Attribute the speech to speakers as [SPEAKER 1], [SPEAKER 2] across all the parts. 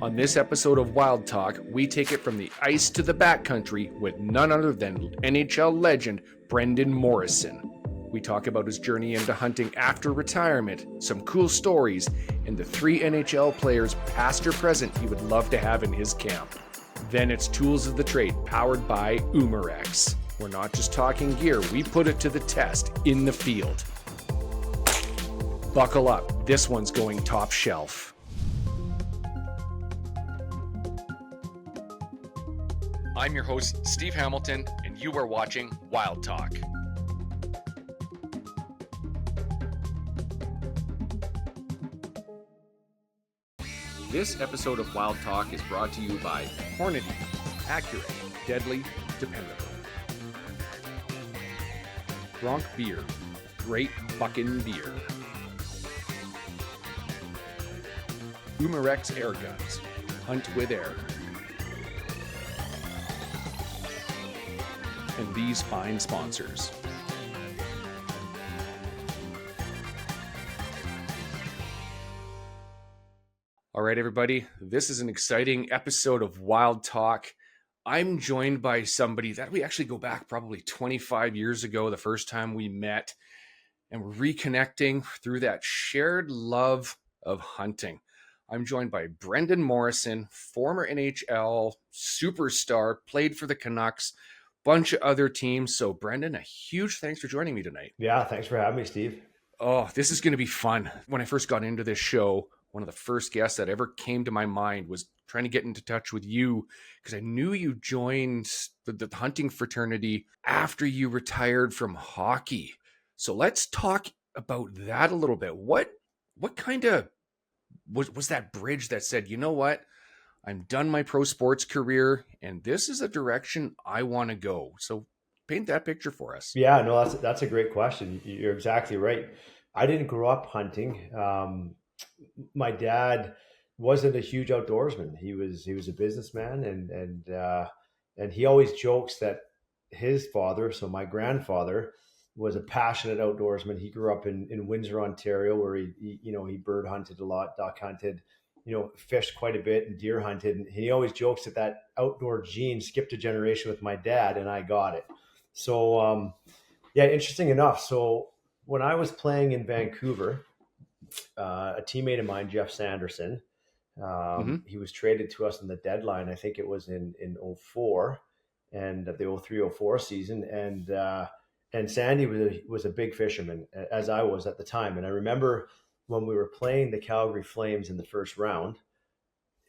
[SPEAKER 1] On this episode of Wild Talk, we take it from the ice to the backcountry with none other than NHL legend Brendan Morrison. We talk about his journey into hunting after retirement, some cool stories, and the 3 NHL players, past or present, he would love to have in his camp. Then it's Tools of the Trade, powered by Numarex. We're not just talking gear, we put it to the test in the field. Buckle up, this one's going top shelf. I'm your host, Steve Hamilton, and you are watching Wild Talk. This episode of Wild Talk is brought to you by Hornady. Accurate, deadly, dependable. Bronc Beer. Great fucking beer. Numarex Air Guns. Hunt with air. And these fine sponsors. All right, everybody, this is an exciting episode of Wild Talk. I'm joined by somebody that we actually go back probably 25 years ago, the first time we met, and we're reconnecting through that shared love of hunting. I'm joined by Brendan Morrison, former NHL superstar, played for the Canucks, bunch of other teams. So Brendan, a huge thanks for joining me tonight.
[SPEAKER 2] Yeah, thanks for having me, Steve.
[SPEAKER 1] Oh, this is going to be fun. When I first got into this show, one of the first guests that ever came to my mind was trying to get into touch with you because I knew you joined the hunting fraternity after you retired from hockey. So let's talk about that a little bit. What kind of was that bridge that said, you know what? I'm done my pro sports career, and this is a direction I want to go. So paint that picture for us.
[SPEAKER 2] Yeah, no, that's a great question. You're exactly right. I didn't grow up hunting. My dad wasn't a huge outdoorsman. He was a businessman, and he always jokes that his father, so my grandfather, was a passionate outdoorsman. He grew up in Windsor, Ontario, where he bird hunted a lot, duck hunted, fished quite a bit and deer hunted. And he always jokes that outdoor gene skipped a generation with my dad, and I got it. So, yeah, interesting enough. So when I was playing in Vancouver, a teammate of mine, Jeff Sanderson, he was traded to us in the deadline. I think it was in 04 and the 03-04 season. And Sandy was a big fisherman, as I was at the time. And I remember when we were playing the Calgary Flames in the first round,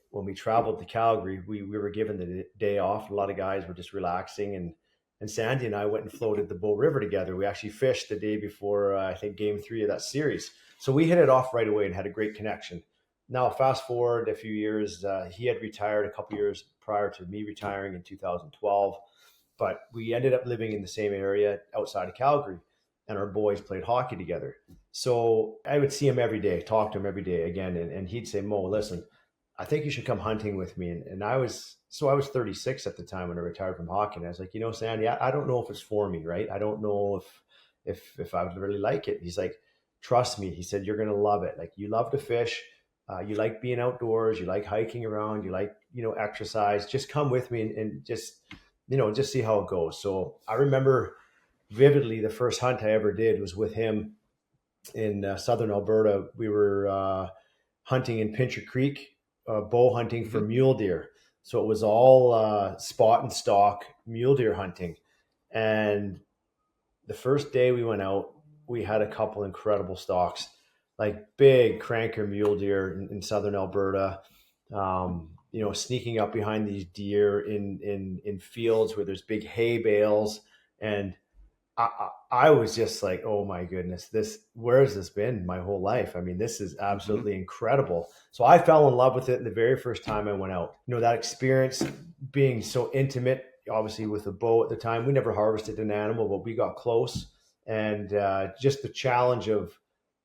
[SPEAKER 2] when we traveled to Calgary, we were given the day off. A lot of guys were just relaxing, and Sandy and I went and floated the Bow River together. We actually fished the day before, I think, game 3 of that series. So we hit it off right away and had a great connection. Now, fast forward a few years, he had retired a couple years prior to me retiring in 2012. But we ended up living in the same area outside of Calgary, and our boys played hockey together. So I would see him every day, talk to him every day again, and he'd say, "Mo, listen, I think you should come hunting with me." And I was 36 at the time when I retired from hockey, and I was like, Sandy, I don't know if it's for me, right? I don't know if I would really like it. He's like, "Trust me," he said, "you're gonna love it. Like, you love to fish, you like being outdoors, you like hiking around, you like exercise. Just come with me and just see how it goes." So I remember vividly the first hunt I ever did was with him in southern Alberta. We were hunting in Pincher Creek, bow hunting for mule deer. So it was all spot and stalk mule deer hunting. And the first day we went out, we had a couple incredible stalks, like big cranker mule deer in southern Alberta. Sneaking up behind these deer in fields where there's big hay bales. And I was just like, oh my goodness, where has this been my whole life? I mean, this is absolutely incredible. So I fell in love with it the very first time I went out. That experience being so intimate, obviously with a bow at the time. We never harvested an animal, but we got close. And just the challenge of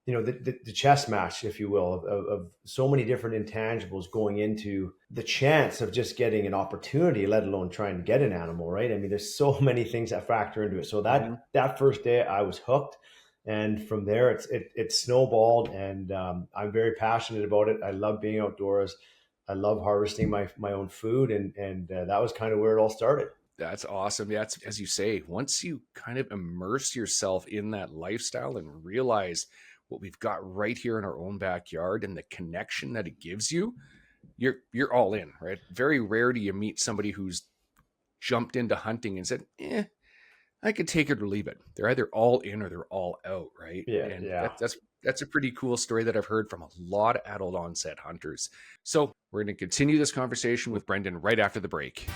[SPEAKER 2] the chess match, if you will, of so many different intangibles going into the chance of just getting an opportunity, let alone trying to get an animal, right? I mean, there's so many things that factor into it. So that first day I was hooked. And from there, it snowballed, and I'm very passionate about it. I love being outdoors. I love harvesting my own food, and that was kind of where it all started.
[SPEAKER 1] That's awesome. Yeah, it's, as you say, once you kind of immerse yourself in that lifestyle and realize what we've got right here in our own backyard and the connection that it gives you, you're all in, right? Very rare do you meet somebody who's jumped into hunting and said, I could take it or leave it. They're either all in or they're all out, right?
[SPEAKER 2] Yeah,
[SPEAKER 1] And
[SPEAKER 2] yeah.
[SPEAKER 1] that's a pretty cool story that I've heard from a lot of adult onset hunters. So we're going to continue this conversation with Brendan right after the break.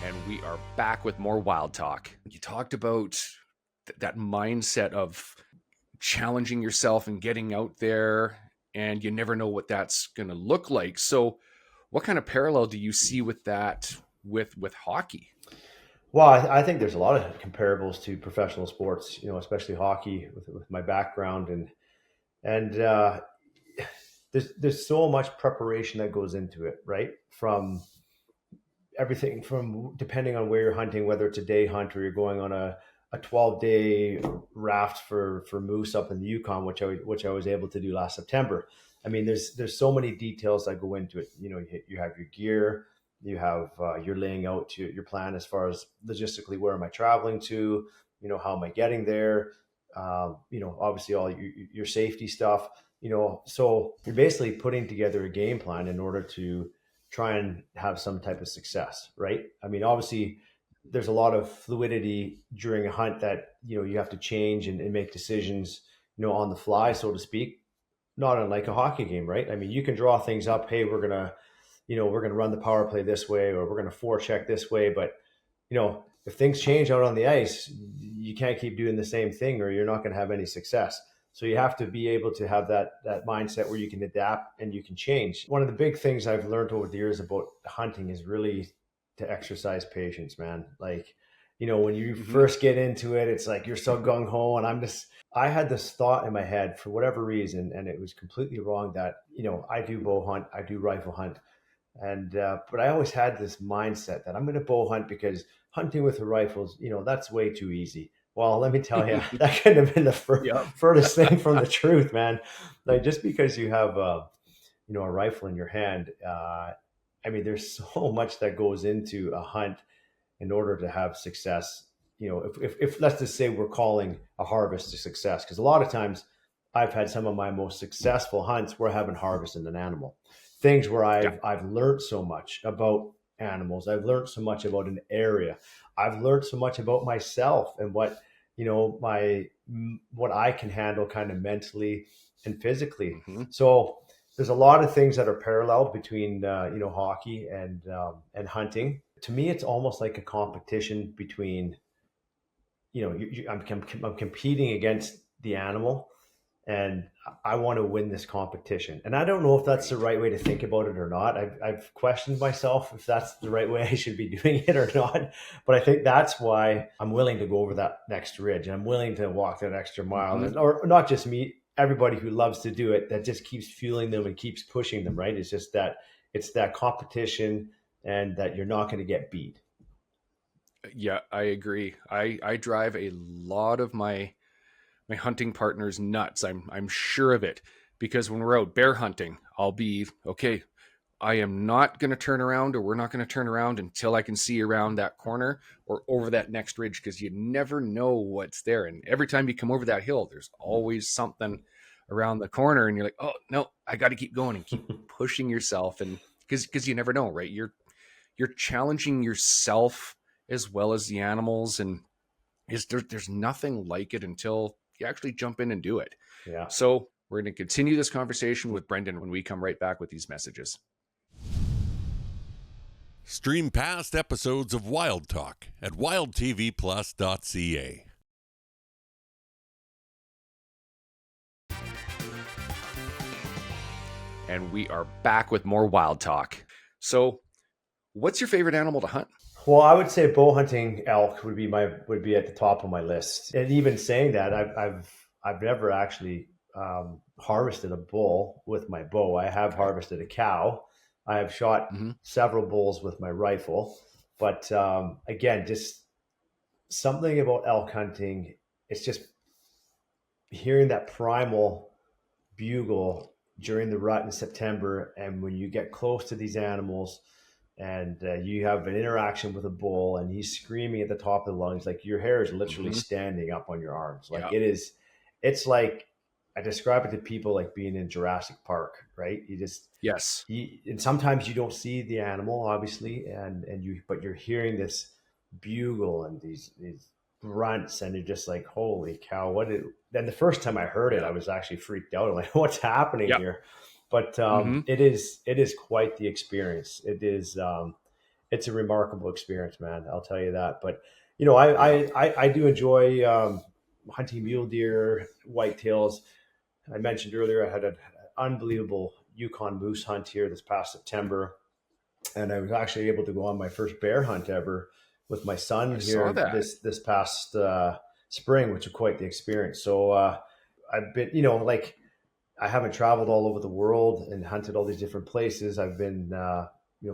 [SPEAKER 1] And we are back with more Wild Talk. You talked about that mindset of challenging yourself and getting out there, and you never know what that's going to look like. So what kind of parallel do you see with that with hockey?
[SPEAKER 2] Well, I think there's a lot of comparables to professional sports, especially hockey with my background, and there's so much preparation that goes into it, right? From everything from depending on where you're hunting, whether it's a day hunt or you're going on a 12-day raft for moose up in the Yukon, which I was able to do last September. I mean, there's so many details that go into it. You have your gear, you have you're laying out your plan as far as logistically, where am I traveling to, how am I getting there, obviously all your safety stuff, so you're basically putting together a game plan in order to try and have some type of success, right? I mean, obviously, there's a lot of fluidity during a hunt that you have to change and make decisions, on the fly, so to speak. Not unlike a hockey game, right? I mean, you can draw things up. Hey, we're gonna run the power play this way, or we're gonna forecheck this way. But if things change out on the ice, you can't keep doing the same thing, or you're not going to have any success. So you have to be able to have that mindset where you can adapt and you can change. One of the big things I've learned over the years about hunting is really to exercise patience, man. Like, when you first get into it, it's like you're so gung ho, and I had this thought in my head for whatever reason, and it was completely wrong, that I do bow hunt, I do rifle hunt, and but I always had this mindset that I'm going to bow hunt because hunting with the rifles, that's way too easy. Well, let me tell you, that couldn't have been the
[SPEAKER 1] Yep.
[SPEAKER 2] furthest thing from the truth, man. Like, just because you have a rifle in your hand, I mean, there's so much that goes into a hunt in order to have success. If let's just say we're calling a harvest a success, because a lot of times I've had some of my most successful hunts where I haven't harvested an animal. Things where
[SPEAKER 1] Yeah.
[SPEAKER 2] I've learned so much about animals. I've learned so much about an area. I've learned so much about myself and what I can handle kind of mentally and physically.
[SPEAKER 1] Mm-hmm.
[SPEAKER 2] So there's a lot of things that are parallel between hockey and hunting. To me, it's almost like a competition between I'm competing against the animal, and I want to win this competition. And I don't know if that's the right way to think about it or not. I've questioned myself if that's the right way I should be doing it or not. But I think that's why I'm willing to go over that next ridge, and I'm willing to walk that extra mile.
[SPEAKER 1] Mm-hmm.
[SPEAKER 2] Or not just me, everybody who loves to do it, that just keeps fueling them and keeps pushing them, right? It's that competition, and that you're not going to get beat.
[SPEAKER 1] Yeah, I agree. I drive a lot of my hunting partners nuts. I'm sure of it, because when we're out bear hunting, I'll be okay. I am not going to turn around, or we're not going to turn around until I can see around that corner or over that next ridge, because you never know what's there. And every time you come over that hill, there's always something around the corner, and you're like, oh no, I got to keep going and keep pushing yourself. And because you never know, right? You're challenging yourself as well as the animals, and there's nothing like it until you actually jump in and do it.
[SPEAKER 2] Yeah.
[SPEAKER 1] So we're going to continue this conversation with Brendan when we come right back with these messages.
[SPEAKER 3] Stream past episodes of Wild Talk at wildtvplus.ca.
[SPEAKER 1] And we are back with more Wild Talk. So what's your favorite animal to hunt?
[SPEAKER 2] Well, I would say bow hunting elk would be at the top of my list. And even saying that, I've never actually harvested a bull with my bow. I have harvested a cow. I have shot several bulls with my rifle. But again, just something about elk hunting. It's just hearing that primal bugle during the rut in September, and when you get close to these animals and you have an interaction with a bull and he's screaming at the top of the lungs, like your hair is literally
[SPEAKER 1] Mm-hmm.
[SPEAKER 2] standing up on your arms. Like
[SPEAKER 1] Yeah.
[SPEAKER 2] it's like, I describe it to people like being in Jurassic Park, right?
[SPEAKER 1] Yes.
[SPEAKER 2] And sometimes you don't see the animal, obviously, but you're hearing this bugle and these grunts, and you're just like, holy cow, then the first time I heard it,
[SPEAKER 1] Yeah.
[SPEAKER 2] I was actually freaked out. I'm like, what's happening
[SPEAKER 1] Yep.
[SPEAKER 2] here? But
[SPEAKER 1] Mm-hmm.
[SPEAKER 2] it is quite the experience. It's a remarkable experience, man. I'll tell you that. But
[SPEAKER 1] Yeah.
[SPEAKER 2] I do enjoy hunting mule deer, whitetails. I mentioned earlier I had an unbelievable Yukon moose hunt here this past September, and I was actually able to go on my first bear hunt ever with my
[SPEAKER 1] I
[SPEAKER 2] son
[SPEAKER 1] saw
[SPEAKER 2] here
[SPEAKER 1] that.
[SPEAKER 2] this past spring, which was quite the experience. So I've been, like, I haven't traveled all over the world and hunted all these different places. I've been,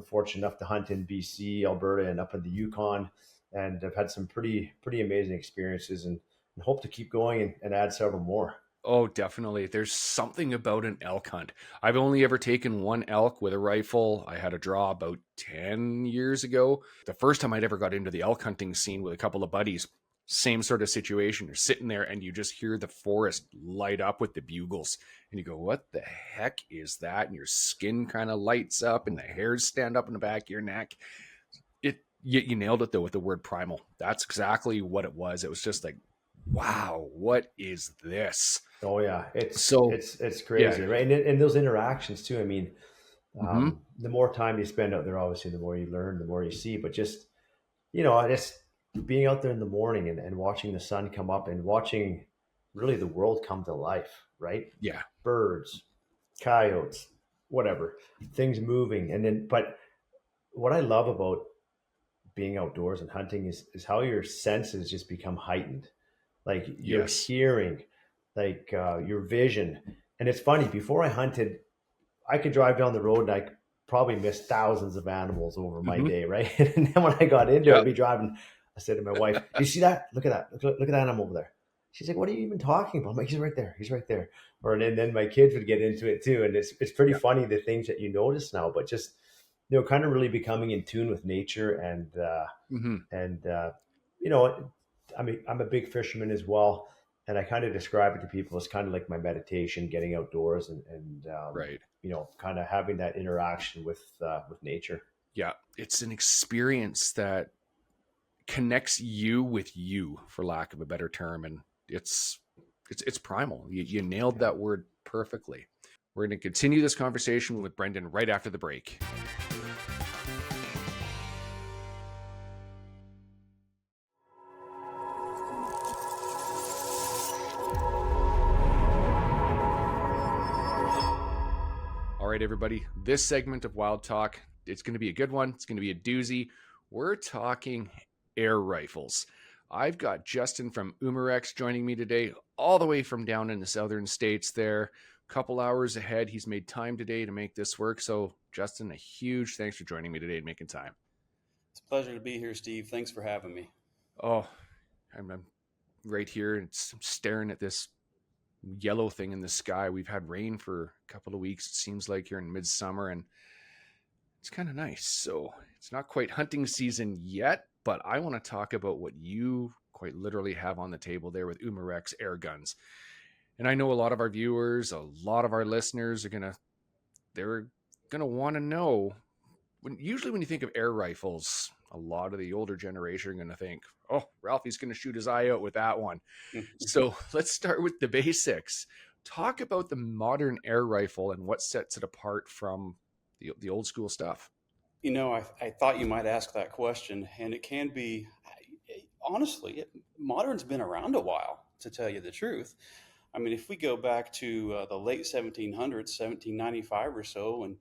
[SPEAKER 2] fortunate enough to hunt in BC, Alberta, and up in the Yukon, and I've had some pretty amazing experiences, and hope to keep going and add several more.
[SPEAKER 1] Oh, definitely. There's something about an elk hunt. I've only ever taken one elk with a rifle. I had a draw about 10 years ago. The first time I'd ever got into the elk hunting scene with a couple of buddies, same sort of situation. You're sitting there and you just hear the forest light up with the bugles. And you go, what the heck is that? And your skin kind of lights up and the hairs stand up in the back of your neck. You nailed it though with the word primal. That's exactly what it was. It was just like, wow, what is this?
[SPEAKER 2] Oh yeah, it's
[SPEAKER 1] So
[SPEAKER 2] it's it's
[SPEAKER 1] yeah.
[SPEAKER 2] crazy, right? And those interactions too. I mean,
[SPEAKER 1] Mm-hmm.
[SPEAKER 2] the more time you spend out there, obviously, the more you learn, the more you see. But just just being out there in the morning and watching the sun come up and watching really the world come to life, right?
[SPEAKER 1] Yeah.
[SPEAKER 2] Birds, coyotes, whatever, things moving, and then. But what I love about being outdoors and hunting is how your senses just become heightened, like your
[SPEAKER 1] Yes.
[SPEAKER 2] hearing, like your vision. And it's funny, before I hunted, I could drive down the road and I probably missed thousands of animals over my
[SPEAKER 1] Mm-hmm.
[SPEAKER 2] day, right? And then when I got into it, I'd
[SPEAKER 1] Yep.
[SPEAKER 2] be driving. I said to my wife, "Do you see that? Look at that! Look at that animal over there." She's like, "What are you even talking about?" I'm like, "He's right there. He's right there." Or and then my kids would get into it too, and it's pretty
[SPEAKER 1] Yep.
[SPEAKER 2] funny the things that you notice now. But just kind of really becoming in tune with nature,
[SPEAKER 1] Mm-hmm.
[SPEAKER 2] and you know, I'm a big fisherman as well, and I kind of describe it to people as kind of like my meditation, getting outdoors, and
[SPEAKER 1] Right.
[SPEAKER 2] kind of having that interaction with nature.
[SPEAKER 1] Yeah. It's an experience that connects you with you, for lack of a better term, and it's primal. You nailed
[SPEAKER 2] Yeah.
[SPEAKER 1] that word perfectly. We're going to continue this conversation with Brendan right after the break. All right, everybody. This segment of Wild Talk, it's going to be a good one. It's going to be a doozy. We're talking air rifles. I've got Justin from Numarex joining me today, all the way from down in the southern states there. Couple hours ahead. He's made time today to make this work. So, Justin, a huge thanks for joining me today and making time.
[SPEAKER 4] It's a pleasure to be here, Steve. Thanks for having me.
[SPEAKER 1] Oh, I'm right here. I'm staring at this yellow thing in the sky. We've had rain for a couple of weeks, it seems like, here in midsummer, and it's kind of nice. So it's not quite hunting season yet, but I want to talk about what you quite literally have on the table there with Numarex air guns. And I know a lot of our viewers, a lot of our listeners they're gonna want to know, usually when you think of air rifles, a lot of the older generation are gonna think, oh, Ralphie's gonna shoot his eye out with that one. So let's start with the basics. Talk about the modern air rifle and what sets it apart from the old school stuff.
[SPEAKER 4] I thought you might ask that question, and it can be, honestly, modern's been around a while, to tell you the truth. I mean, if we go back to the late 1700s, 1795 or so, and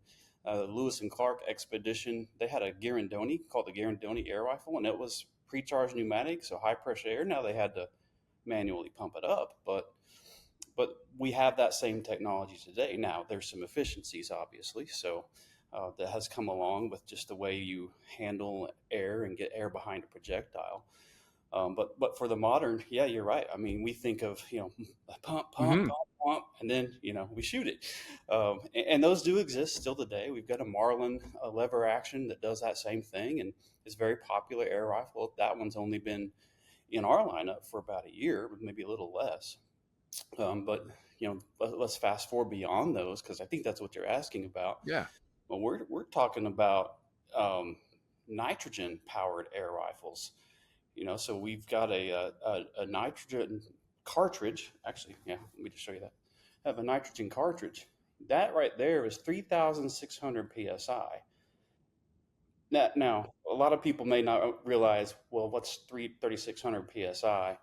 [SPEAKER 4] the Lewis and Clark expedition, they had a Girandoni called the Girandoni air rifle, and it was pre-charged pneumatic, so high pressure air. Now they had to manually pump it up, but we have that same technology today. Now there's some efficiencies, obviously, so that has come along with just the way you handle air and get air behind a projectile. But for the modern, yeah, you're right. I mean, we think of, pump, pump,
[SPEAKER 1] Hmm.
[SPEAKER 4] pump, pump, and then we shoot it. And those do exist still today. We've got a Marlin lever action that does that same thing, and is very popular air rifle. That one's only been in our lineup for about a year, maybe a little less. But let's fast forward beyond those, because I think that's what you're asking about.
[SPEAKER 1] Yeah.
[SPEAKER 4] Well, we're talking about nitrogen powered air rifles. So we've got a nitrogen cartridge. Actually, yeah, let me just show you that. I have a nitrogen cartridge. That right there is 3,600 psi. Now, a lot of people may not realize, well, what's 3,600 psi?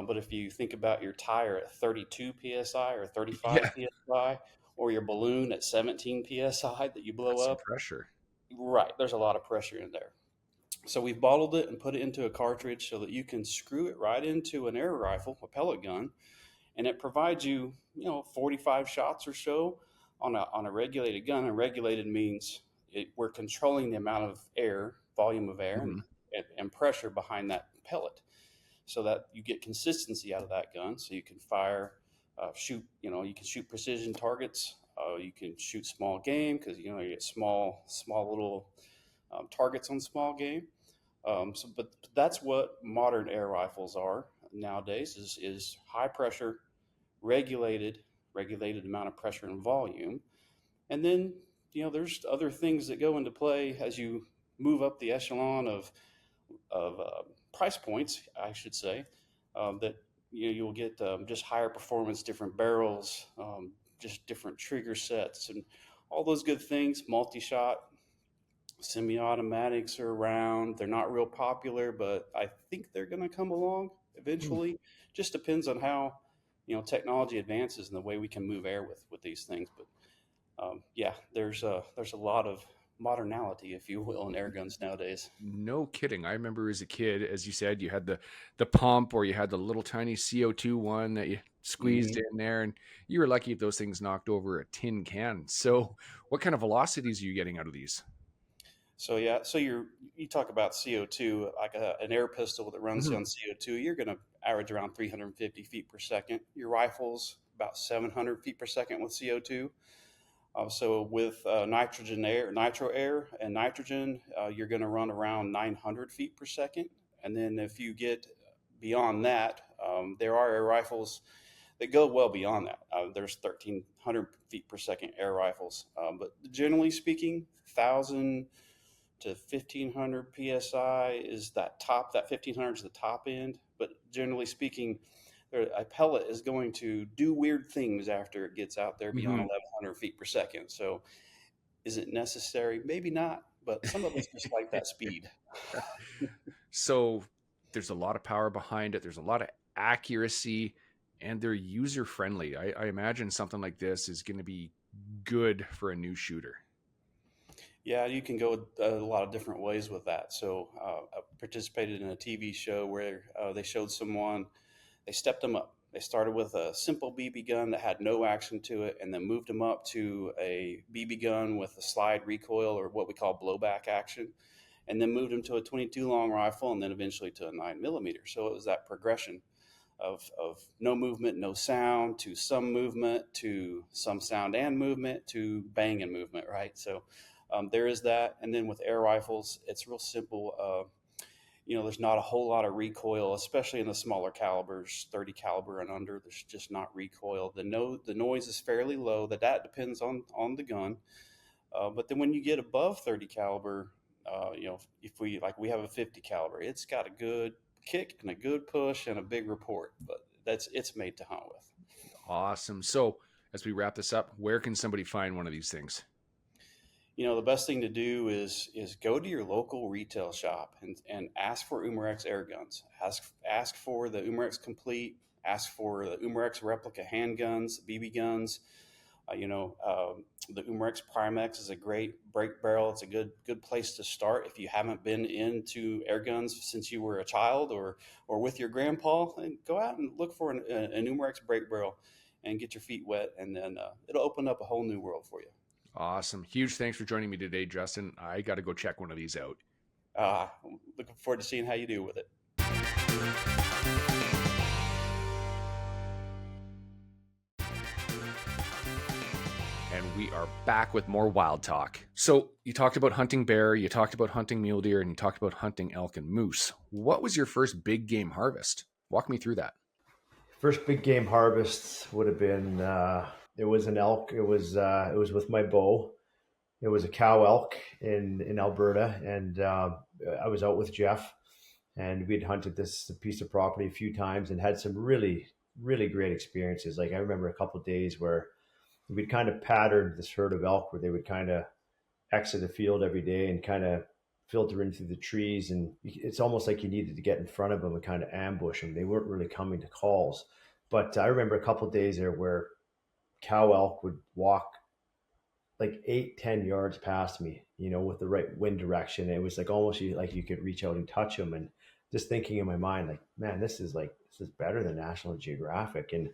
[SPEAKER 4] But if you think about your tire at 32 psi or 35
[SPEAKER 1] Yeah.
[SPEAKER 4] psi, or your balloon at 17 psi that you blow
[SPEAKER 1] That's some
[SPEAKER 4] up,
[SPEAKER 1] pressure.
[SPEAKER 4] right, there's a lot of pressure in there. So we've bottled it and put it into a cartridge so that you can screw it right into an air rifle, a pellet gun, and it provides you, 45 shots or so on a regulated gun. And regulated means we're controlling the amount of air, volume of air,
[SPEAKER 1] Hmm.
[SPEAKER 4] and pressure behind that pellet, so that you get consistency out of that gun. So you can fire, shoot, you can shoot precision targets. You can shoot small game, because you get small little targets on small game. But that's what modern air rifles are nowadays: is high pressure, regulated amount of pressure and volume. And then there's other things that go into play as you move up the echelon of price points, I should say. That you'll get just higher performance, different barrels, just different trigger sets, and all those good things. Multi-shot semi-automatics are around. They're not real popular, but I think they're going to come along eventually. Just depends on how technology advances and the way we can move air with these things. But yeah, there's a lot of modernality, if you will, in air guns nowadays.
[SPEAKER 1] No kidding. I remember as a kid, as you said, you had the pump, or you had the little tiny CO2 one that you squeezed
[SPEAKER 4] Hmm.
[SPEAKER 1] in there, and you were lucky if those things knocked over a tin can. So what kind of velocities are you getting out of these?
[SPEAKER 4] So yeah, so you talk about CO2, like an air pistol that runs
[SPEAKER 1] Hmm.
[SPEAKER 4] on CO2. You're going to average around 350 feet per second. Your rifle's about 700 feet per second with CO2. So with nitro air, and nitrogen, you're going to run around 900 feet per second. And then if you get beyond that, there are air rifles that go well beyond that. There's 1,300 feet per second air rifles, but generally speaking, 1,000 to 1,500 psi is that top. That 1,500 is the top end. But generally speaking, a pellet is going to do weird things after it gets out there beyond
[SPEAKER 1] Hmm.
[SPEAKER 4] 1,100 feet per second. So is it necessary? Maybe not. But some of us just like that speed.
[SPEAKER 1] So there's a lot of power behind it. There's a lot of accuracy, and they're user friendly. I imagine something like this is going to be good for a new shooter.
[SPEAKER 4] Yeah, you can go a lot of different ways with that. So I participated in a TV show where they showed someone, they stepped them up. They started with a simple BB gun that had no action to it, and then moved them up to a BB gun with a slide recoil, or what we call blowback action, and then moved them to a 22 long rifle, and then eventually to a 9 millimeter. So it was that progression of no movement, no sound, to some movement, to some sound and movement, to bang and movement, right? So there is that. And then with air rifles, it's real simple. There's not a whole lot of recoil, especially in the smaller calibers, 30 caliber and under. There's just not recoil. The noise is fairly low. That depends on the gun. But then when you get above 30 caliber, if we have a 50 caliber, it's got a good kick and a good push and a big report. But it's made to hunt with.
[SPEAKER 1] Awesome. So as we wrap this up, where can somebody find one of these things?
[SPEAKER 4] The best thing to do is go to your local retail shop and ask for Umarex air guns. Ask for the Umarex Complete. Ask for the Umarex replica handguns, BB guns. The Umarex Primex is a great break barrel. It's a good place to start if you haven't been into air guns since you were a child, or with your grandpa. And go out and look for an Umarex break barrel and get your feet wet, and then it'll open up a whole new world for you.
[SPEAKER 1] Awesome. Huge thanks for joining me today, Justin. I got to go check one of these out.
[SPEAKER 4] Uh, Looking forward to seeing how you do with it.
[SPEAKER 1] And we are back with more Wild Talk. So you talked about hunting bear, you talked about hunting mule deer, and you talked about hunting elk and moose. What was your first big game harvest? Walk me through that.
[SPEAKER 2] First big game harvest would have been, it was an elk. It was with my bow. It was a cow elk in Alberta. And I was out with Jeff, and we'd hunted this piece of property a few times and had some really, really great experiences. Like I remember a couple of days where we'd kind of patterned this herd of elk where they would kind of exit the field every day and kind of filter in through the trees. And it's almost like you needed to get in front of them and kind of ambush them. They weren't really coming to calls. But I remember a couple of days there where cow elk would walk like 8-10 yards past me, with the right wind direction. It was like almost like you could reach out and touch them. And just thinking in my mind, like, man, this is better than National Geographic. And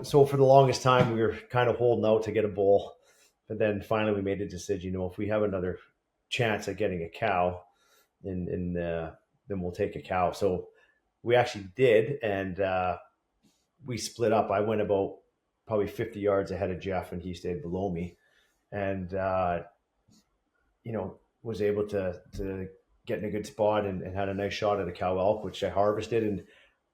[SPEAKER 2] so for the longest time, we were kind of holding out to get a bull, but then finally we made a decision. If we have another chance at getting a cow, then we'll take a cow. So we actually did, and we split up. I went about probably 50 yards ahead of Jeff, and he stayed below me, and was able to get in a good spot and had a nice shot at a cow elk, which I harvested. And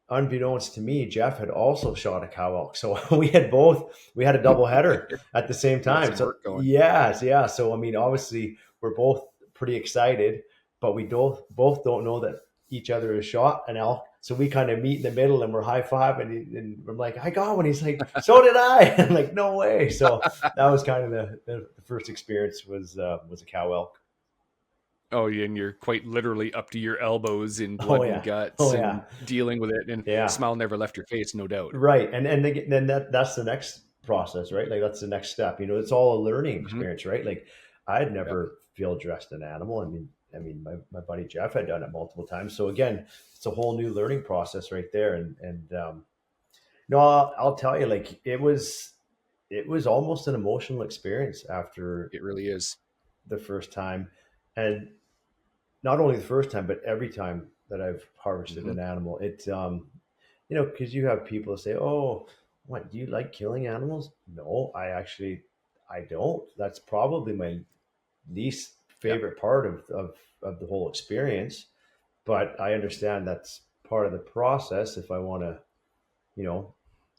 [SPEAKER 2] unbeknownst to me, Jeff had also shot a cow elk. So we had a double header at the same time. So yeah. So, obviously we're both pretty excited, but we both don't know that each other has shot an elk. So we kind of meet in the middle and we're high-fiving, and I'm like, I got one. He's like, so did I. I'm like, no way. So that was kind of the first experience was a cow elk.
[SPEAKER 1] Oh, yeah, and you're quite literally up to your elbows in blood and guts and dealing with it, and smile never left your face, no doubt.
[SPEAKER 2] Right, and then that's the next process, right? Like that's the next step. It's all a learning experience, right? Like I had never field dressed an animal. I mean, my buddy Jeff had done it multiple times. So again, it's a whole new learning process right there. And no, I'll tell you, like it was almost an emotional experience after
[SPEAKER 1] it really is
[SPEAKER 2] the first time. And not only the first time, but every time that I've harvested an animal, it, because you have people say, oh, what, do you like killing animals? No, I don't. That's probably my least favorite part of the whole experience. But I understand that's part of the process if I want to,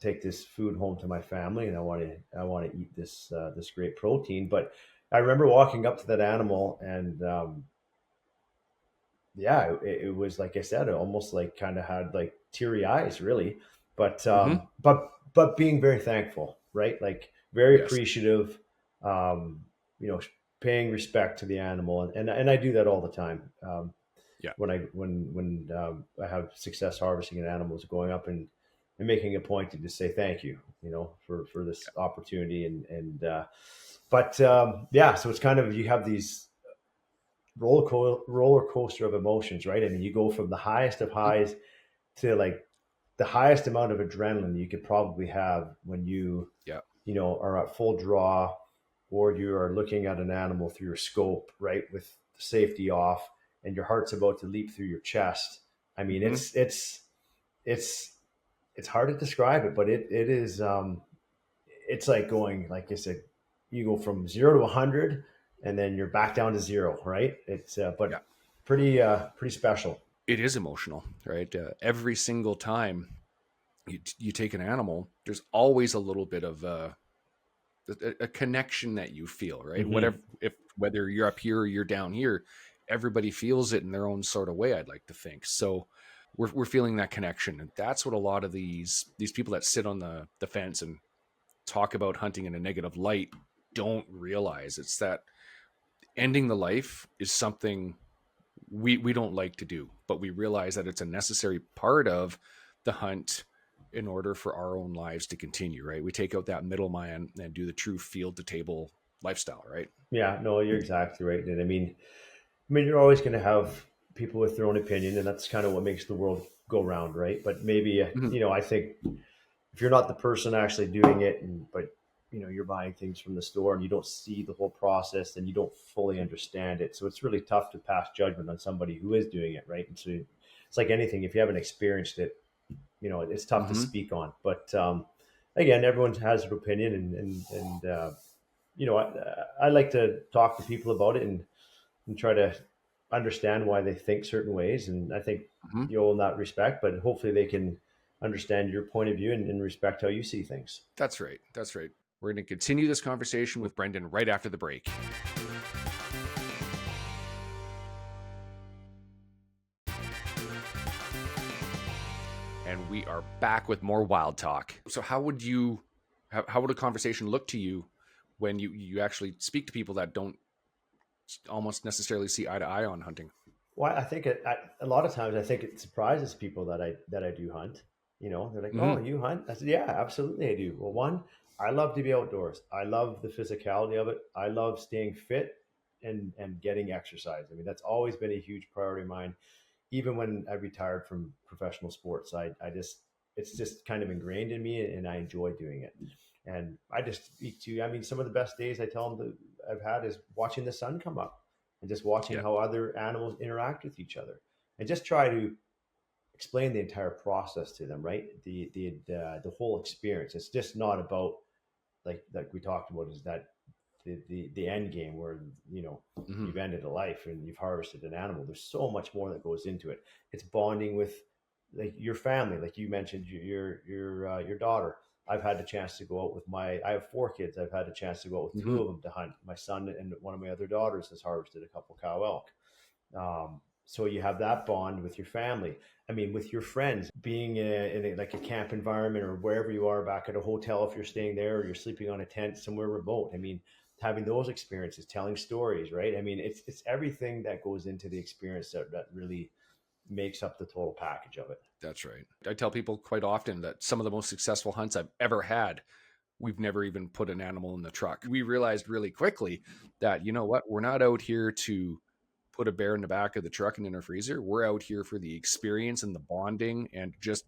[SPEAKER 2] take this food home to my family and I want to eat this great protein. But I remember walking up to that animal and, it was, like I said, it almost like kind of had like teary eyes really, but being very thankful, right? Like very appreciative, paying respect to the animal. And I do that all the time. When I have success harvesting an animal, is going up and making a point to just say thank you, for this opportunity. So it's kind of, you have these roller coaster of emotions, right? I mean, you go from the highest of highs to like the highest amount of adrenaline you could probably have when you are at full draw, or you are looking at an animal through your scope, right, with the safety off, and your heart's about to leap through your chest. I mean, it's hard to describe it, but it is, it's like going, like I said, you go from 0 to 100 and then you're back down to 0, right? It's, pretty special.
[SPEAKER 1] It is emotional, right? Every single time you take an animal, there's always a little bit of a connection that you feel, right? Whether you're up here or you're down here, everybody feels it in their own sort of way, I'd like to think. So we're feeling that connection. And that's what a lot of these people that sit on the fence and talk about hunting in a negative light don't realize. It's that ending the life is something we don't like to do, but we realize that it's a necessary part of the hunt in order for our own lives to continue, right? We take out that middleman and do the true field to table lifestyle, right?
[SPEAKER 2] Yeah, no, you're exactly right. And I mean, you're always going to have people with their own opinion, and that's kind of what makes the world go round, right? But maybe, I think if you're not the person actually doing it, but you're buying things from the store and you don't see the whole process, and you don't fully understand it. So it's really tough to pass judgment on somebody who is doing it, right? And so it's like anything. If you haven't experienced it, it's tough to
[SPEAKER 1] Mm-hmm.
[SPEAKER 2] speak on. But again, everyone has an opinion, and I like to talk to people about it and try to understand why they think certain ways. And I think
[SPEAKER 1] Mm-hmm.
[SPEAKER 2] you'll in that respect, but hopefully they can understand your point of view and respect how you see things.
[SPEAKER 1] That's right. That's right. We're going to continue this conversation with Brendan right after the break. And we are back with more Wild Talk. So how would a conversation look to you when you actually speak to people that don't almost necessarily see eye to eye on hunting?
[SPEAKER 2] Well, I think a lot of times I think it surprises people that I do hunt. They're like, "Oh, you hunt?" I said, "Yeah, absolutely, I do." Well, one, I love to be outdoors. I love the physicality of it. I love staying fit and getting exercise. I mean, that's always been a huge priority of mine. Even when I retired from professional sports, I just it's just kind of ingrained in me, and I enjoy doing it. And I just speak to, I mean, some of the best days I tell them that I've had is watching the sun come up and just watching
[SPEAKER 1] Yeah.
[SPEAKER 2] how other animals interact with each other, and just try to explain the entire process to them, right? The whole experience. It's just not about like we talked about, is that the end game where
[SPEAKER 1] Mm-hmm.
[SPEAKER 2] you've ended a life and you've harvested an animal. There's so much more that goes into it. It's bonding with like your family, like you mentioned your daughter. I've had the chance to go out with I have 4 kids. I've had a chance to go out with
[SPEAKER 1] Mm-hmm.
[SPEAKER 2] 2 of them to hunt. My son and one of my other daughters has harvested a couple cow elk. So you have that bond with your family. I mean, with your friends, being like a camp environment or wherever you are, back at a hotel, if you're staying there, or you're sleeping on a tent somewhere remote. I mean, having those experiences, telling stories, right? I mean, it's everything that goes into the experience that really makes up the total package of it.
[SPEAKER 1] That's right. I tell people quite often that some of the most successful hunts I've ever had, we've never even put an animal in the truck. We realized really quickly that, you know what, we're not out here to put a bear in the back of the truck and in a freezer. We're out here for the experience and the bonding and just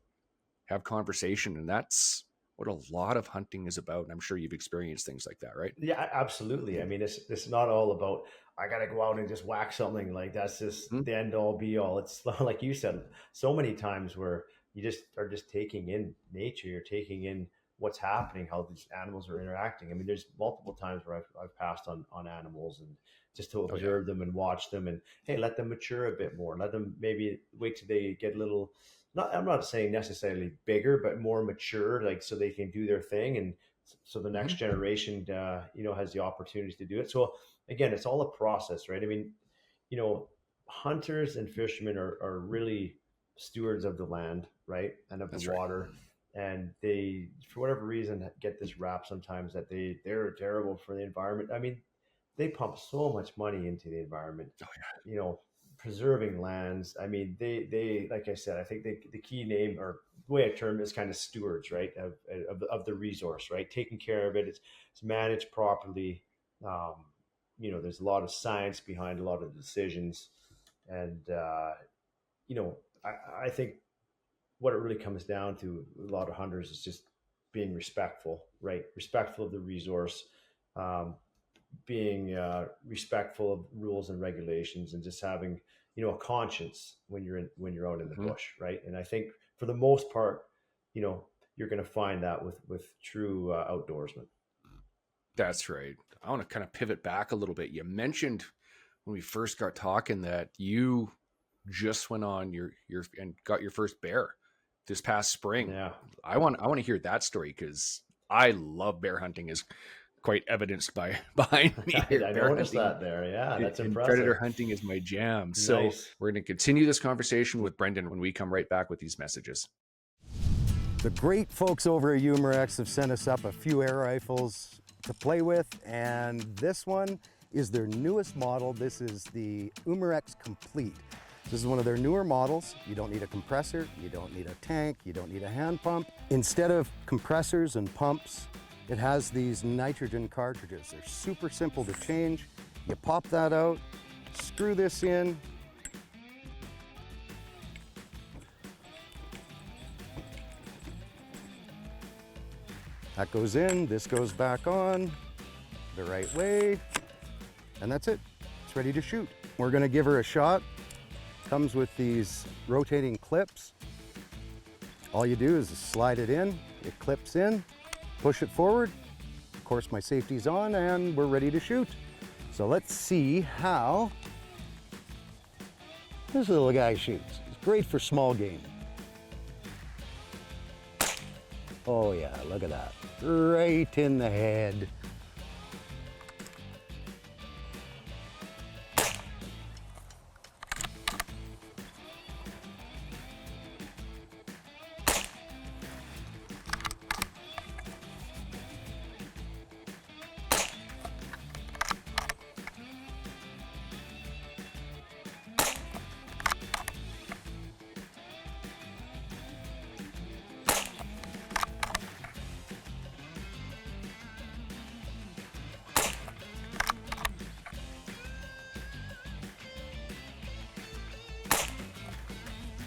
[SPEAKER 1] have conversation. And that's what a lot of hunting is about. And I'm sure you've experienced things like that, right?
[SPEAKER 2] Yeah, absolutely. I mean, it's not all about I got to go out and just whack something, like that's just
[SPEAKER 1] Mm-hmm.
[SPEAKER 2] the end all be all. It's like you said, so many times where you just are just taking in nature, you're taking in what's happening, how these animals are interacting. I mean, there's multiple times where I've passed on animals and just to
[SPEAKER 1] Oh, yeah.
[SPEAKER 2] observe them and watch them, and hey, let them mature a bit more. Let them maybe wait till they get a little, not, I'm not saying necessarily bigger, but more mature, like so they can do their thing, and so the next
[SPEAKER 1] Mm-hmm.
[SPEAKER 2] generation has the opportunities to do it. So again, it's all a process, right? I mean, hunters and fishermen are really stewards of the land, right, and of the
[SPEAKER 1] That's right.
[SPEAKER 2] water. And they, for whatever reason, get this rap sometimes that they're terrible for the environment. I mean, they pump so much money into the environment,
[SPEAKER 1] Oh, yeah.
[SPEAKER 2] preserving lands. I mean, they like I said, I think the key name or the way I term it is kind of stewards, right, of the resource, right, taking care of it. It's managed properly. There's a lot of science behind a lot of the decisions, and I think what it really comes down to a lot of hunters is just being respectful, right? Respectful of the resource, being respectful of rules and regulations, and just having a conscience when you're out in the
[SPEAKER 1] Mm-hmm.
[SPEAKER 2] bush, right? And I think for the most part, you're going to find that with true outdoorsmen.
[SPEAKER 1] That's right. I want to kind of pivot back a little bit. You mentioned when we first got talking that you just went on your and got your first bear this past spring.
[SPEAKER 2] Yeah,
[SPEAKER 1] I want to hear that story because I love bear hunting, is quite evidenced by behind me here.
[SPEAKER 2] I
[SPEAKER 1] Bear
[SPEAKER 2] noticed
[SPEAKER 1] hunting
[SPEAKER 2] that there. Yeah, that's
[SPEAKER 1] and
[SPEAKER 2] impressive.
[SPEAKER 1] predator hunting is my jam. So
[SPEAKER 2] Nice.
[SPEAKER 1] we're going to continue this conversation with Brendan when we come right back with these messages.
[SPEAKER 5] The great folks over at Numarex have sent us up a few air rifles to play with, and this one is their newest model. This is the Numarex Complete. This is one of their newer models. You don't need a compressor, you don't need a tank, you don't need a hand pump. Instead of compressors and pumps, it has these nitrogen cartridges. They're super simple to change. You pop that out, screw this in, that goes in, this goes back on the right way, and that's it. It's ready to shoot. We're gonna give her a shot. Comes with these rotating clips. All you do is slide it in, it clips in, push it forward. Of course, my safety's on and we're ready to shoot. So let's see how this little guy shoots. It's great for small game. Oh yeah, look at that. Right in the head.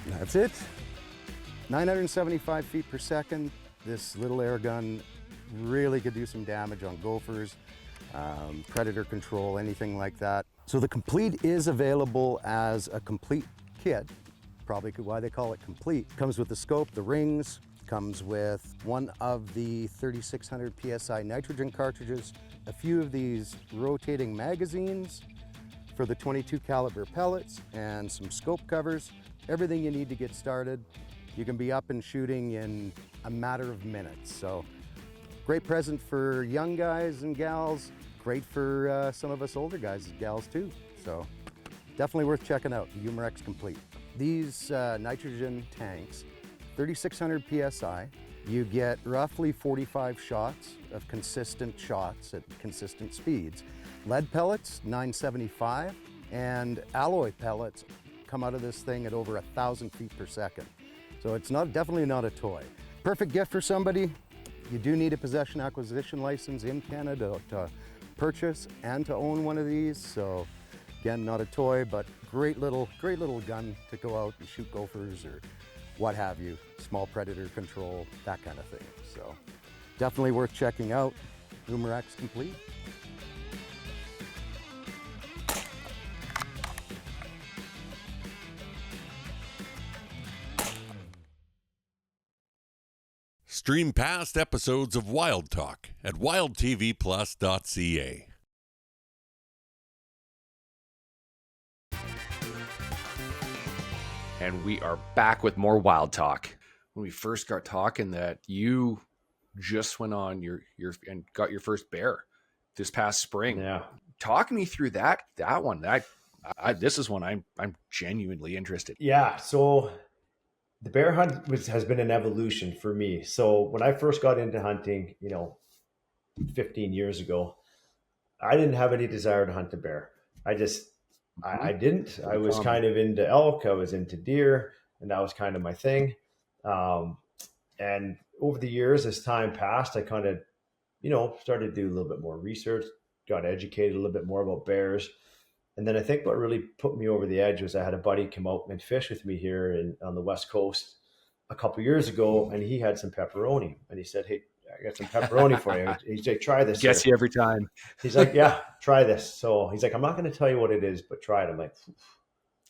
[SPEAKER 5] That's it. 975 feet per second. This little air gun really could do some damage on gophers, predator control, anything like that. So the Complete is available as a complete kit, probably why they call it Complete. Comes with the scope, the rings, comes with one of the 3600 PSI nitrogen cartridges, a few of these rotating magazines for the 22 caliber pellets, and some scope covers. Everything you need to get started. You can be up and shooting in a matter of minutes. So great present for young guys and gals. Great for some of us older guys and gals too. So definitely worth checking out, the Numarex Complete. These nitrogen tanks, 3600 PSI, you get roughly 45 shots of consistent shots at consistent speeds. Lead pellets, 975, and alloy pellets come out of this thing at over 1,000 feet per second. So it's definitely not a toy. Perfect gift for somebody. You do need a possession acquisition license in Canada to purchase and to own one of these. So again, not a toy, but great little gun to go out and shoot gophers or what have you, small predator control, that kind of thing. So definitely worth checking out. Numarex Complete.
[SPEAKER 3] Stream past episodes of Wild Talk at wildtvplus.ca.
[SPEAKER 1] And we are back with more Wild Talk. When we first got talking, that you just went on your and got your first bear this past spring.
[SPEAKER 2] Yeah.
[SPEAKER 1] Talk me through that one. This is one I'm genuinely interested.
[SPEAKER 2] Yeah. So the bear hunt has been an evolution for me. So when I first got into hunting, 15 years ago, I didn't have any desire to hunt a bear. I didn't. I was kind of into elk. I was into deer, and that was kind of my thing. And over the years, as time passed, I kind of, started to do a little bit more research, got educated a little bit more about bears. And then I think what really put me over the edge was I had a buddy come out and fish with me here on the West Coast a couple of years ago, and he had some pepperoni, and he said, "Hey, I got some pepperoni for you." He's like, "Try this."
[SPEAKER 1] Guess you every time.
[SPEAKER 2] He's like, "Yeah, try this." So he's like, "I'm not going to tell you what it is, but try it." I'm like,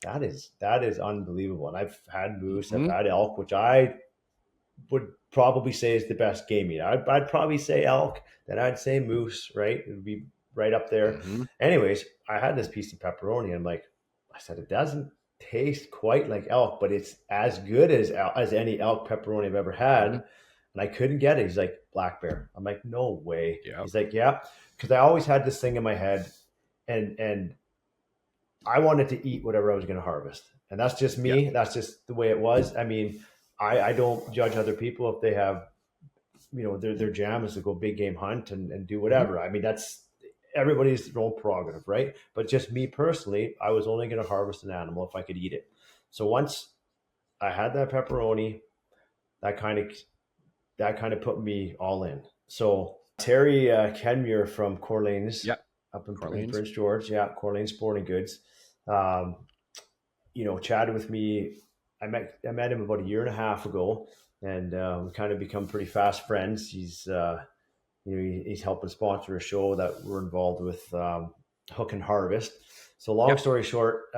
[SPEAKER 2] that is unbelievable. And I've had moose, I've had elk, which I would probably say is the best game meat. I'd probably say elk, then I'd say moose, right? It would be right up there. Anyways, I had this piece of pepperoni, and I said, it doesn't taste quite like elk, but it's as good as any elk pepperoni I've ever had. And I couldn't get it. He's like, black bear. I'm like, no way. Yep. He's like, yeah. Because I always had this thing in my head, and I wanted to eat whatever I was going to harvest. And that's just me. Yep. That's just the way it was. I mean, I don't judge other people if they have, their jam is to go big game hunt and do whatever. I mean, that's everybody's their own prerogative, right? But just me personally, I was only going to harvest an animal if I could eat it. So once I had that pepperoni, that kind of put me all in. So Terry Kenmuir from Corlane's, up in Prince George, Corlane's Sporting Goods, chatted with me. I met him about a year and a half ago, and we kind of become pretty fast friends. He's he's helping sponsor a show that we're involved with, Hook and Harvest. So long story short,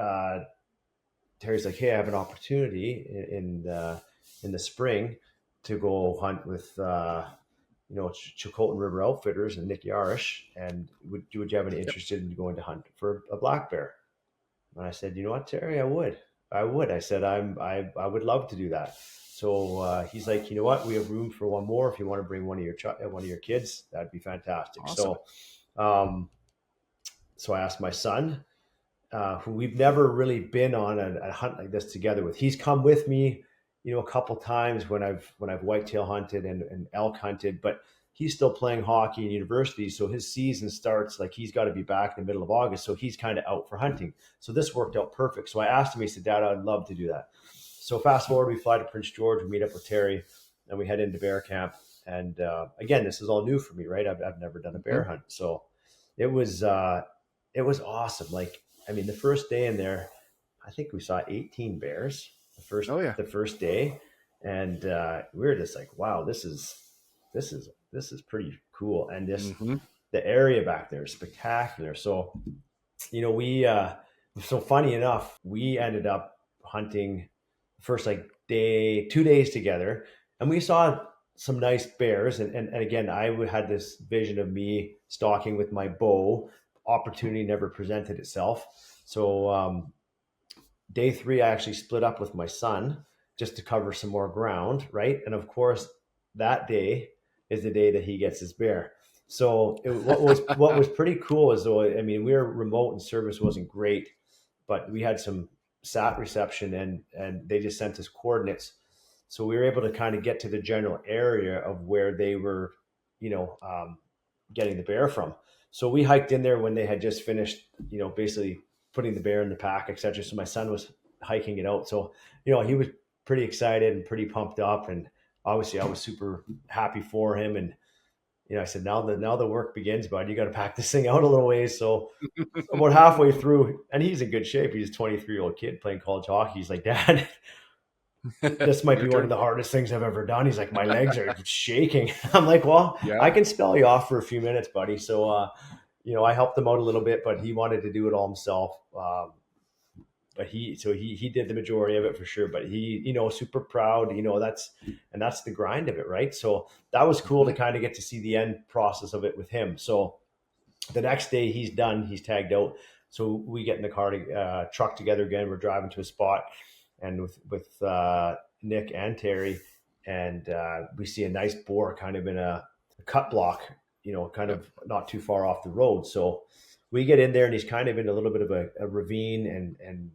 [SPEAKER 2] Terry's like, hey, I have an opportunity in the spring to go hunt with Chilcotin River Outfitters and Nick Yarish, and would you have any interest in going to hunt for a black bear? And I said, you know what, Terry, I would. I said, I would love to do that. So he's like, you know what, we have room for one more. If you want to bring one of your kids, that'd be fantastic.
[SPEAKER 1] Awesome.
[SPEAKER 2] So I asked my son, who we've never really been on a hunt like this together with. He's come with me, a couple times when I've whitetail hunted and elk hunted, but he's still playing hockey in university. So his season starts, like, he's got to be back in the middle of August. So he's kind of out for hunting. So this worked out perfect. So I asked him, he said, Dad, I'd love to do that. So fast forward, we fly to Prince George, we meet up with Terry, and we head into bear camp. And again, this is all new for me, right? I've never done a bear hunt. So it was awesome. Like, I mean, the first day in there, I think we saw 18 bears the first day. And we were just like, wow, this is pretty cool. And the area back there is spectacular. So, so funny enough, we ended up hunting the first 2 days together, and we saw some nice bears. And again, I had this vision of me stalking with my bow. Opportunity never presented itself. So day 3, I actually split up with my son just to cover some more ground, right? And of course, that day is the day that he gets his bear. So what was pretty cool is, though, I mean, we were remote and service wasn't great, but we had some sat reception and they just sent us coordinates. So we were able to kind of get to the general area of where they were, getting the bear from. So we hiked in there when they had just finished, basically putting the bear in the pack, etc. So my son was hiking it out. So, he was pretty excited and pretty pumped up. And obviously I was super happy for him. And, I said, now the work begins, bud. You got to pack this thing out a little ways. So about halfway through, and he's in good shape. He's a 23-year-old kid playing college hockey. He's like, Dad, this might be one of the hardest things I've ever done. He's like, my legs are shaking. I'm like, well, yeah. I can spell you off for a few minutes, buddy. So, I helped him out a little bit, but he wanted to do it all himself. But he did the majority of it for sure. But he, super proud, that's the grind of it, right? So that was cool to kind of get to see the end process of it with him. So the next day he's done, he's tagged out. So we get in the car truck together again. We're driving to a spot, and with Nick and Terry, and we see a nice boar kind of in a cut block, kind of not too far off the road. So we get in there, and he's kind of in a little bit of a ravine, and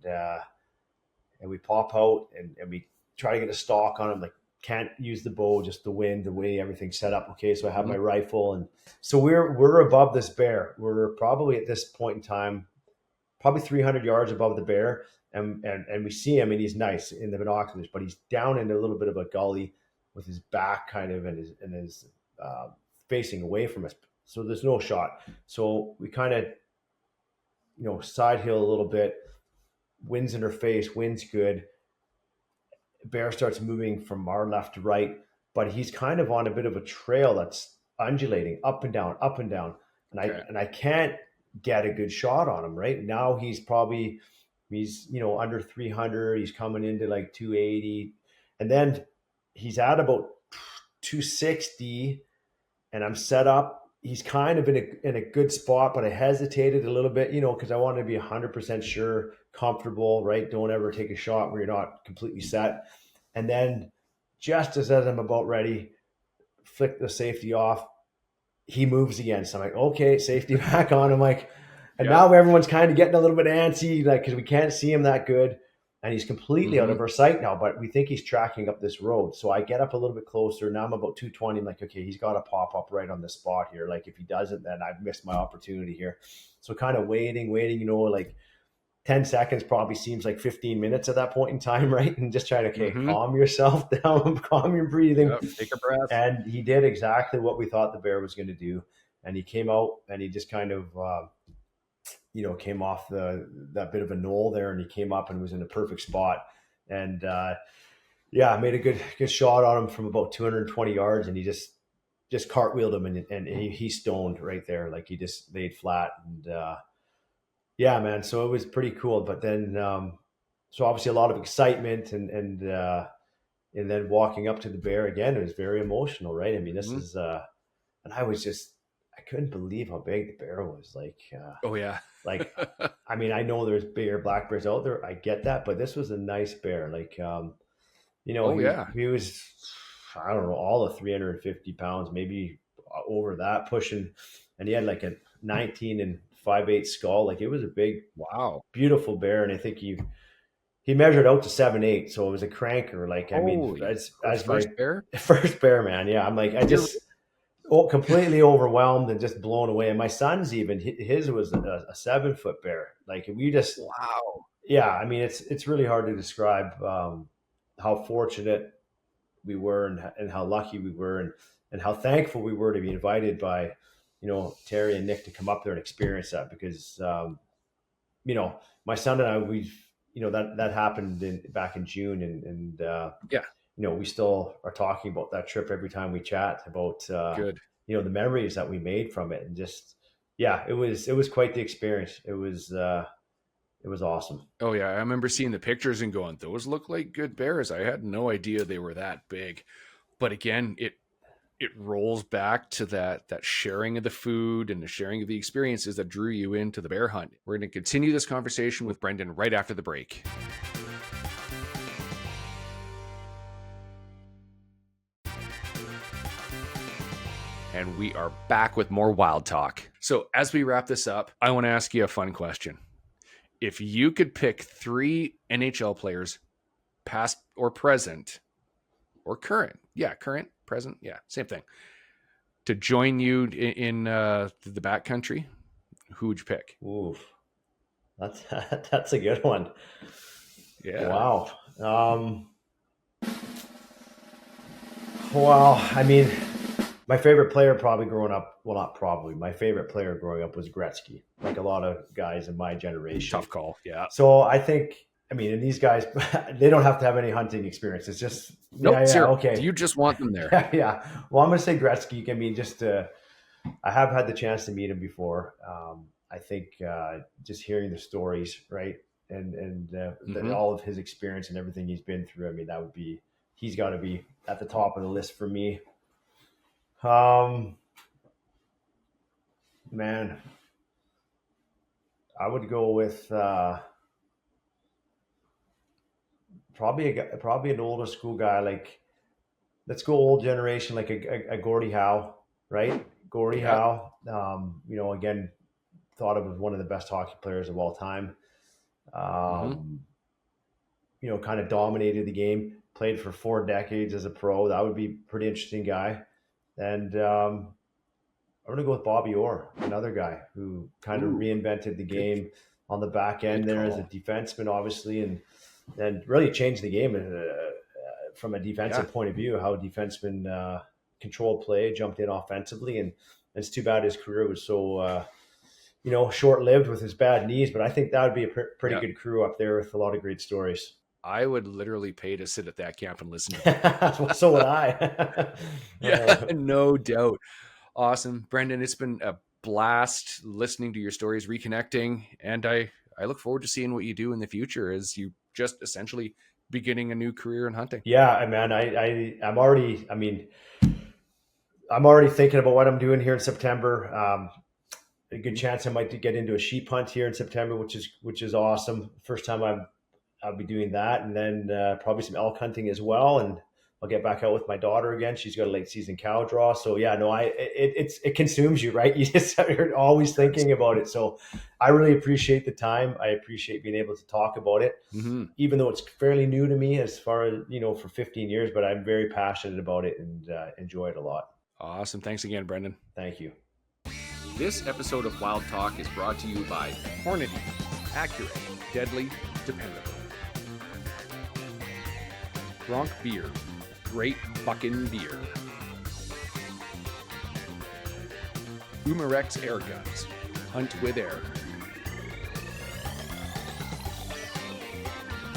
[SPEAKER 2] we pop out and we try to get a stalk on him. Like, can't use the bow, just the wind, the way everything's set up. Okay, so I have my rifle, and so we're above this bear. We're probably at this point in time, probably 300 yards above the bear. And we see him, and he's nice in the binoculars, but he's down in a little bit of a gully with his back kind of and his facing away from us. So there's no shot. So we kind of, side hill a little bit, wind's in her face, wind's good. Bear starts moving from our left to right, but he's kind of on a bit of a trail that's undulating up and down, up and down. And I can't get a good shot on him right now. He's under 300. He's coming into like 280, and then he's at about 260, and I'm set up. He's kind of in a good spot, but I hesitated a little bit, because I wanted to be 100% sure, comfortable, right? Don't ever take a shot where you're not completely set. And then just as I'm about ready, flick the safety off, he moves again. So I'm like, okay, safety back on. I'm like, and now everyone's kind of getting a little bit antsy, like, because we can't see him that good. And he's completely out of our sight now, but we think he's tracking up this road. So I get up a little bit closer. Now I'm about 220. I'm like, okay, he's got to pop up right on the spot here. Like, if he doesn't, then I've missed my opportunity here. So kind of waiting, like 10 seconds probably seems like 15 minutes at that point in time, right? And just trying to, calm yourself down, calm your breathing.
[SPEAKER 1] Yep, take a breath.
[SPEAKER 2] And he did exactly what we thought the bear was going to do. And he came out, and he just kind of... came off that bit of a knoll there, and he came up and was in a perfect spot. And I made a good shot on him from about 220 yards, and he just cartwheeled him, and he stoned right there. Like, he just laid flat. And man, so it was pretty cool. But then so obviously a lot of excitement and then walking up to the bear again, it was very emotional, right? I mean, this is, and I couldn't believe how big the bear was.
[SPEAKER 1] Oh yeah.
[SPEAKER 2] Like, I mean, I know there's bigger black bears out there. I get that, but this was a nice bear.
[SPEAKER 1] Oh yeah.
[SPEAKER 2] He was, I don't know, all of 350 pounds, maybe over that pushing. And he had like a 19 and 5/8 skull. Like, it was a big,
[SPEAKER 1] Wow.
[SPEAKER 2] beautiful bear. And I think he measured out to 7'8", so it was a cranker. Like, I mean, as
[SPEAKER 1] first
[SPEAKER 2] my
[SPEAKER 1] bear?
[SPEAKER 2] first bear, man. Yeah, I'm like, I just completely overwhelmed and just blown away. And my son's even, his was a 7-foot bear. Like, we just,
[SPEAKER 1] Wow.
[SPEAKER 2] yeah. I mean, it's really hard to describe how fortunate we were and how lucky we were and how thankful we were to be invited by, Terry and Nick to come up there and experience that, because my son and I, that happened back in June, and we still are talking about that trip every time we chat about
[SPEAKER 1] Good.
[SPEAKER 2] the memories that we made from it, and just it was quite the experience. It was awesome.
[SPEAKER 1] Oh yeah, I remember seeing the pictures and going, those look like good bears. I had no idea they were that big. But again, it rolls back to that sharing of the food and the sharing of the experiences that drew you into the bear hunt. We're going to continue this conversation with Brendan right after the break. And we are back with more Wild Talk. So as we wrap this up, I want to ask you a fun question. If you could pick 3 NHL players, past or present, or current, current, present, same thing, to join you in the backcountry, who would you pick?
[SPEAKER 2] Ooh, that's a good one.
[SPEAKER 1] Yeah.
[SPEAKER 2] Wow. Well, I mean, my favorite player my favorite player growing up was Gretzky, like a lot of guys in my generation.
[SPEAKER 1] Tough call. Yeah.
[SPEAKER 2] So I think, I mean, and these guys, they don't have to have any hunting experience. It's just,
[SPEAKER 1] zero.
[SPEAKER 2] Okay.
[SPEAKER 1] You just want them there.
[SPEAKER 2] Yeah. Well, I'm going to say Gretzky. I mean, I have had the chance to meet him before. I think just hearing the stories, right, and all of his experience and everything he's been through. I mean, he's got to be at the top of the list for me. Man, I would go with probably an older school guy. Like, let's go old generation, like a Gordie Howe, right? Gordie Howe, again, thought of as one of the best hockey players of all time. Kind of dominated the game, played for 4 decades as a pro. That would be a pretty interesting guy. And I'm going to go with Bobby Orr, another guy who kind of reinvented the game on the back end there as a defenseman, obviously, and really changed the game from a defensive point of view, how defensemen controlled play, jumped in offensively. And it's too bad his career was so, short-lived with his bad knees. But I think that would be a pretty good crew up there with a lot of great stories.
[SPEAKER 1] I would literally pay to sit at that camp and listen to them.
[SPEAKER 2] So would I.
[SPEAKER 1] No doubt. Awesome. Brendan, it's been a blast listening to your stories, reconnecting, and I look forward to seeing what you do in the future as you just essentially beginning a new career in hunting.
[SPEAKER 2] Yeah, man, I'm already thinking about what I'm doing here in September. A good chance I might get into a sheep hunt here in September, which is awesome. First time I'll be doing that, and then probably some elk hunting as well. And I'll get back out with my daughter again. She's got a late season cow draw. So it consumes you, right? You're always thinking about it. So I really appreciate the time. I appreciate being able to talk about it, even though it's fairly new to me as far as, for 15 years, but I'm very passionate about it and enjoy it a lot.
[SPEAKER 1] Awesome. Thanks again, Brendan.
[SPEAKER 2] Thank you.
[SPEAKER 1] This episode of Wild Talk is brought to you by Hornady. Accurate, deadly, dependable. Bronc Beer. Great fucking beer. Numarex Air Guns. Hunt with air.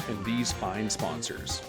[SPEAKER 1] And these fine sponsors.